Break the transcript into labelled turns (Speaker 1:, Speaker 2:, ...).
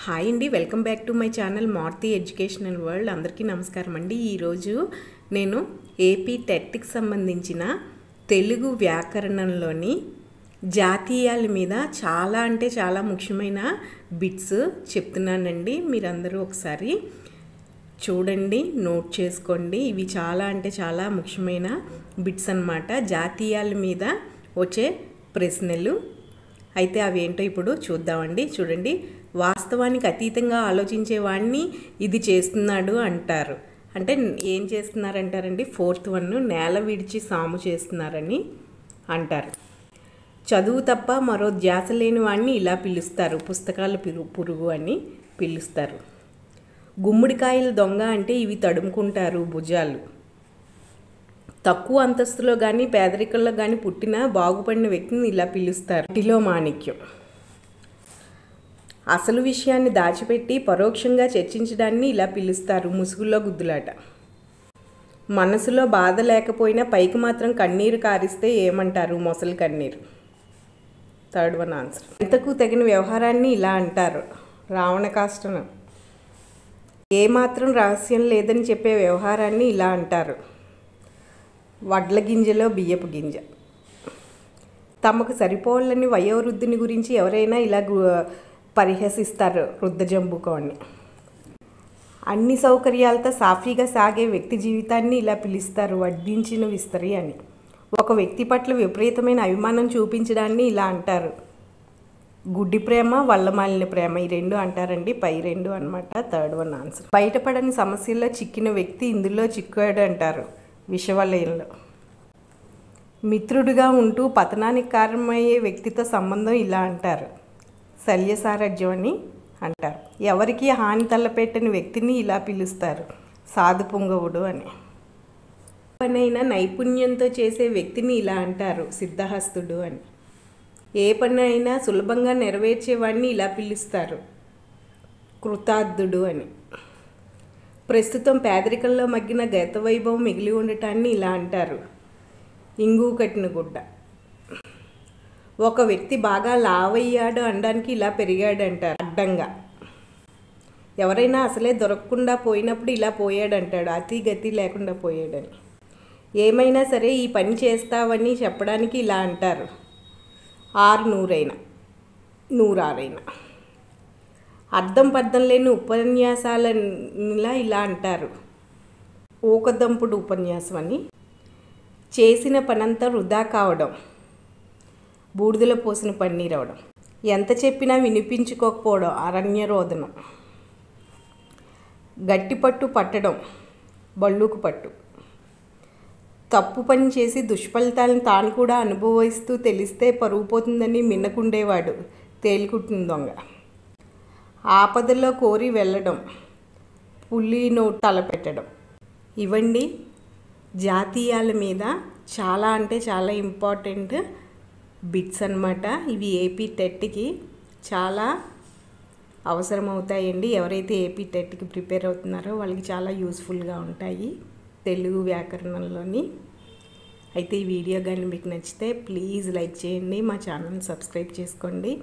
Speaker 1: Hi అండి, welcome back to my channel Maruti educational world. అందరికీ నమస్కారం అండి. ఈరోజు నేను ఏపీ టెట్కి సంబంధించిన తెలుగు వ్యాకరణంలోని జాతీయాల మీద చాలా అంటే చాలా ముఖ్యమైన బిట్స్ చెప్తున్నానండి. మీరందరూ ఒకసారి చూడండి, నోట్ చేసుకోండి. ఇవి చాలా అంటే చాలా ముఖ్యమైన బిట్స్ అన్నమాట. జాతీయాల మీద వచ్చే ప్రశ్నలు అయితే అవేంటో ఇప్పుడు చూద్దామండి. చూడండి, వాస్తవానికి అతీతంగా ఆలోచించేవాడిని ఇది చేస్తున్నాడు అంటారు. అంటే ఏం చేస్తున్నారంటారండి? 4th వన్, నేల విడిచి సాము చేస్తున్నారని అంటారు. చదువు తప్ప మరో ధ్యాస లేని వాడిని ఇలా పిలుస్తారు, పుస్తకాల పురుగు అని పిలుస్తారు. గుమ్మడికాయల దొంగ అంటే ఇవి తడుముకుంటారు భుజాలు. తక్కువ అంతస్తులో కానీ పేదరికంలో కానీ పుట్టిన బాగుపడిన వ్యక్తిని ఇలా పిలుస్తారు, టిలో మాణిక్యం. అసలు విషయాన్ని దాచిపెట్టి పరోక్షంగా చర్చించడాన్ని ఇలా పిలుస్తారు, ముసుగులో గుద్దులాట. మనసులో బాధ లేకపోయినా పైకి మాత్రం కన్నీరు కారిస్తే ఏమంటారు? మొసలి కన్నీరు. 3rd one answer. ఎంతకు తగిన వ్యవహారాన్ని ఇలా అంటారు, రావణ కాష్టం. ఏమాత్రం రహస్యం లేదని చెప్పే వ్యవహారాన్ని ఇలా అంటారు, వడ్ల గింజలో బియ్యపు గింజ. తమకు సరిపోవాలని వయోవృద్ధిని గురించి ఎవరైనా ఇలా పరిహసిస్తారు, వృద్ధజంబుకోని. అన్ని సౌకర్యాలతో సాఫీగా సాగే వ్యక్తి జీవితాన్ని ఇలా పిలుస్తారు, వడ్డించిన విస్తరి అని. ఒక వ్యక్తి పట్ల విపరీతమైన అభిమానం చూపించడాన్ని ఇలా అంటారు, గుడ్డి ప్రేమ, వల్లమాలిన ప్రేమ. ఈ రెండు అంటారండి, పై రెండు అనమాట. 3rd one answer. బయటపడని సమస్యల్లో చిక్కిన వ్యక్తి ఇందులో చిక్కాడు అంటారు, విషవలయంలో. మిత్రుడిగా ఉంటూ పతనానికి కారణమయ్యే వ్యక్తితో సంబంధం ఇలా అంటారు, శల్యసారథ్యం అని అంటారు. ఎవరికి హాని తలపెట్టని వ్యక్తిని ఇలా పిలుస్తారు, సాధు పుంగవుడు అని. పనైనా నైపుణ్యంతో చేసే వ్యక్తిని ఇలా అంటారు, సిద్ధహస్తుడు అని. ఏ పని అయినా సులభంగా నెరవేర్చేవాడిని ఇలా పిలుస్తారు, కృతార్థుడు అని. ప్రస్తుతం పేదరికంలో మగ్గిన గత వైభవం మిగిలి ఉండటాన్ని ఇలా అంటారు, ఇంగు కట్టిన గుడ్డ. ఒక వ్యక్తి బాగా లావయ్యాడు అనడానికి ఇలా పెరిగాడు అంటారు, అడ్డంగా. ఎవరైనా అసలే దొరకకుండా పోయినప్పుడు ఇలా పోయాడంటాడు, అతి గతి లేకుండా పోయాడని. ఏమైనా సరే ఈ పని చేస్తావని చెప్పడానికి ఇలా అంటారు, 600 100 అర్థం పర్థం లేని ఉపన్యాసాలనిలా ఇలా అంటారు, ఊకదంపుడు ఉపన్యాసం అని. చేసిన పనంతా వృధా కావడం, బూడిదలో పోసిన పన్నీర్ అవడం. ఎంత చెప్పినా వినిపించుకోకపోవడం, అరణ్యరోదనం. గట్టిపట్టు పట్టడం, బళ్ళూకు పట్టు. తప్పు పని చేసి దుష్ఫలితాలను తాను కూడా అనుభవిస్తూ తెలిస్తే పరుగు పోతుందని మిన్నకుండేవాడు, తేలికుట్టిన దొంగ. ఆపదలో కోరి వెళ్ళడం, పులి నోటు తలపెట్టడం. ఇవండి జాతీయాల మీద చాలా అంటే చాలా ఇంపార్టెంట్ బిట్స్ అన్నమాట. ఇవి ఏపీ టెట్కి చాలా అవసరం అవుతాయండి. ఎవరైతే ఏపీ టెట్కి ప్రిపేర్ అవుతున్నారో వాళ్ళకి చాలా యూస్ఫుల్గా ఉంటాయి తెలుగు వ్యాకరణంలోని. అయితే ఈ వీడియో కానీ మీకు నచ్చితే ప్లీజ్ లైక్ చేయండి, మా ఛానల్ని సబ్స్క్రైబ్ చేసుకోండి.